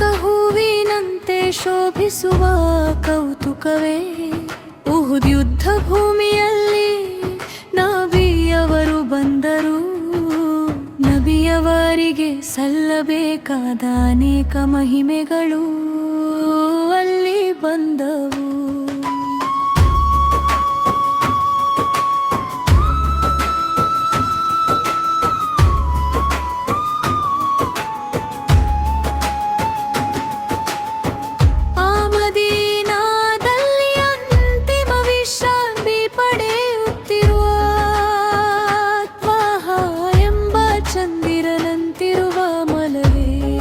ಹೂವಿನಂತೆ ಶೋಭಿಸುವ ಕೌತುಕವೇ ಉಹುದ್ ಯುದ್ಧ ಭೂಮಿಯಲ್ಲಿ ನಬಿಯವರು ಬಂದರು. ನಬಿಯವರಿಗೆ ಸಲ್ಲಬೇಕಾದ ಅನೇಕ ಮಹಿಮೆಗಳು ಅಲ್ಲಿ ಬಂದವು. ಚಂದಿರನಂತಿರುವ ಮಲವೇ,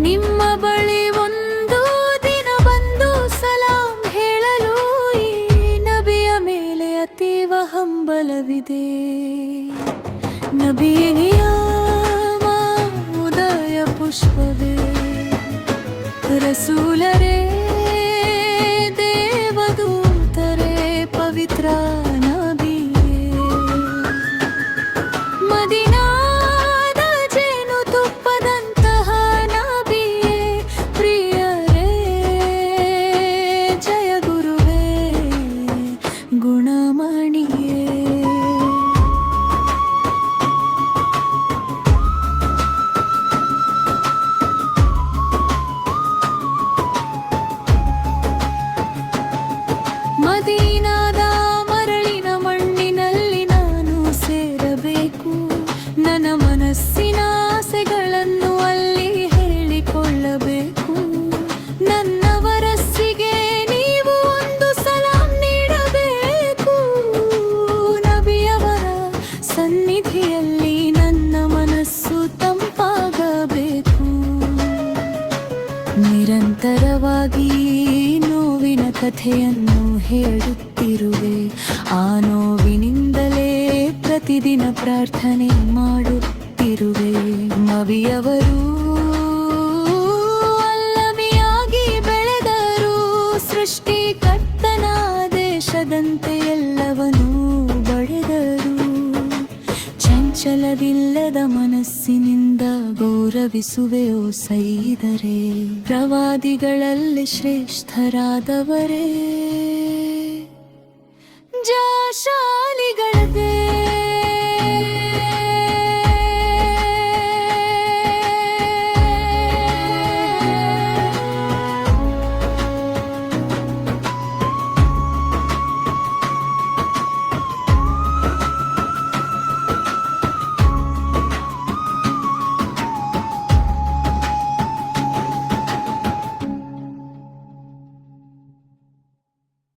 ನಿಮ್ಮ ಬಳಿ ಒಂದು ದಿನ ಬಂದು ಸಲಾಂ ಹೇಳಲು ಈ ನಬಿಯ ಮೇಲೆ ಅತೀವ ಹಂಬಲವಿದೆ. ನಬಿಯಾಮ ಉದಯ ಪುಷ್ಪವೇ, ರಸೂಲರೇ ದೇವದೂತರೇ ಪವಿತ್ರ ಗುಣಮಣಿಯೇ. ಮದೀನಾದ ಮರಳಿನ ಮಣ್ಣಿನಲ್ಲಿ ನಾನು ಸೇರಬೇಕು. ನನ್ನ ಮನಸ್ಸಿನ ಆಸೆಗಳನ್ನು ಅಲ್ಲಿ ಹೇಳಿಕೊಳ್ಳಬೇಕು. ನನ್ನ ವರಸ್ಸಿಗೆ ನೀವು ಒಂದು ಸಲಾಂ ನೀಡಬೇಕು. ನಬಿಯವರ ಸನ್ನಿಧಿಯಲ್ಲಿ ನನ್ನ ಮನಸ್ಸು ತಂಪಾಗಬೇಕು. ನಿರಂತರವಾಗಿ ನೋವಿನ ಕಥೆಯನ್ನು ಹೇಳುತ್ತಿರುವೆ. ಆ ನೋವಿನಿಂದಲೇ ಪ್ರತಿದಿನ ಪ್ರಾರ್ಥನೆ ಮಾಡುತ್ತಿರುವೆ. ನಬಿಯವರು ಅಲ್ಲಮಿಯಾಗಿ ಬೆಳೆದರು. ಸೃಷ್ಟಿಕರ್ತನ ಆದೇಶದಂತೆ ಎಲ್ಲವನ್ನೂ ಬಳೆದರು. ಚಂಚಲವಿಲ್ಲದ ಮನಸ್ಸಿನಿಂದ ಗೌರವಿಸುವೆಯೋ ಸೈದರೇ. ಪ್ರವಾದಿಗಳಲ್ಲಿ ಶ್ರೇಷ್ಠರಾದವರೇ. ಜಾಶಾ